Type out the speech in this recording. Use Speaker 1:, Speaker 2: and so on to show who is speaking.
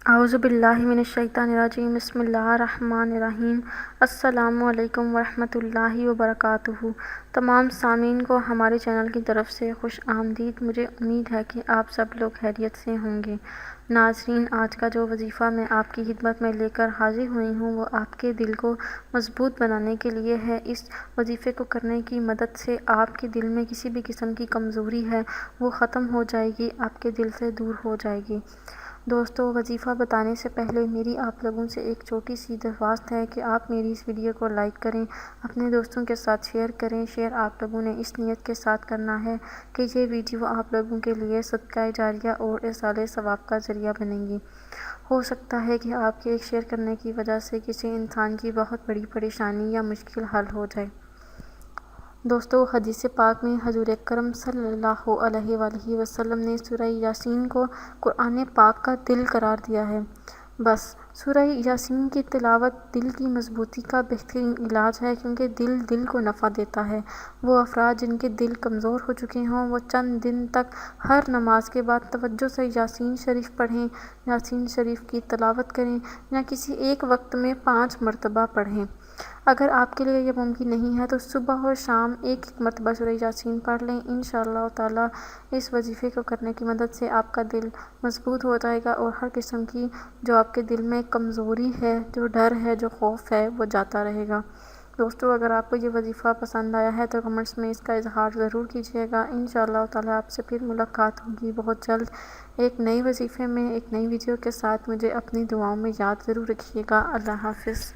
Speaker 1: اعوذ باللہ من الشیطان الرجیم، بسم اللہ الرحمن الرحیم۔ السلام علیکم ورحمۃ اللہ وبرکاتہ۔ تمام سامعین کو ہمارے چینل کی طرف سے خوش آمدید۔ مجھے امید ہے کہ آپ سب لوگ خیریت سے ہوں گے۔ ناظرین، آج کا جو وظیفہ میں آپ کی خدمت میں لے کر حاضر ہوئی ہوں وہ آپ کے دل کو مضبوط بنانے کے لیے ہے۔ اس وظیفے کو کرنے کی مدد سے آپ کے دل میں کسی بھی قسم کی کمزوری ہے وہ ختم ہو جائے گی، آپ کے دل سے دور ہو جائے گی۔ دوستو، وظیفہ بتانے سے پہلے میری آپ لوگوں سے ایک چھوٹی سی درخواست ہے کہ آپ میری اس ویڈیو کو لائک کریں، اپنے دوستوں کے ساتھ شیئر کریں۔ شیئر آپ لوگوں نے اس نیت کے ساتھ کرنا ہے کہ یہ ویڈیو آپ لوگوں کے لیے صدقہ جاریہ اور ایصال ثواب کا ذریعہ بنے گی۔ ہو سکتا ہے کہ آپ کے ایک شیئر کرنے کی وجہ سے کسی انسان کی بہت بڑی پریشانی یا مشکل حل ہو جائے۔ دوستو، حدیث پاک میں حضور اکرم صلی اللہ علیہ وآلہ وسلم نے سورہ یاسین کو قرآن پاک کا دل قرار دیا ہے۔ بس سورہ یاسین کی تلاوت دل کی مضبوطی کا بہترین علاج ہے، کیونکہ دل کو نفع دیتا ہے۔ وہ افراد جن کے دل کمزور ہو چکے ہوں وہ چند دن تک ہر نماز کے بعد توجہ سے یاسین شریف پڑھیں، یاسین شریف کی تلاوت کریں یا کسی ایک وقت میں 5 مرتبہ پڑھیں۔ اگر آپ کے لیے یہ ممکن نہیں ہے تو صبح اور شام ایک مرتبہ سورہ یاسین پڑھ لیں۔ انشاءاللہ تعالی اس وظیفے کو کرنے کی مدد سے آپ کا دل مضبوط ہو جائے گا اور ہر قسم کی جو آپ کے دل میں کمزوری ہے، جو ڈر ہے، جو خوف ہے، وہ جاتا رہے گا۔ دوستو، اگر آپ کو یہ وظیفہ پسند آیا ہے تو کمنٹس میں اس کا اظہار ضرور کیجیے گا۔ انشاءاللہ تعالی آپ سے پھر ملاقات ہوگی بہت جلد ایک نئی وظیفے میں، ایک نئی ویڈیو کے ساتھ۔ مجھے اپنی دعاؤں میں یاد ضرور رکھیے گا۔ اللہ حافظ۔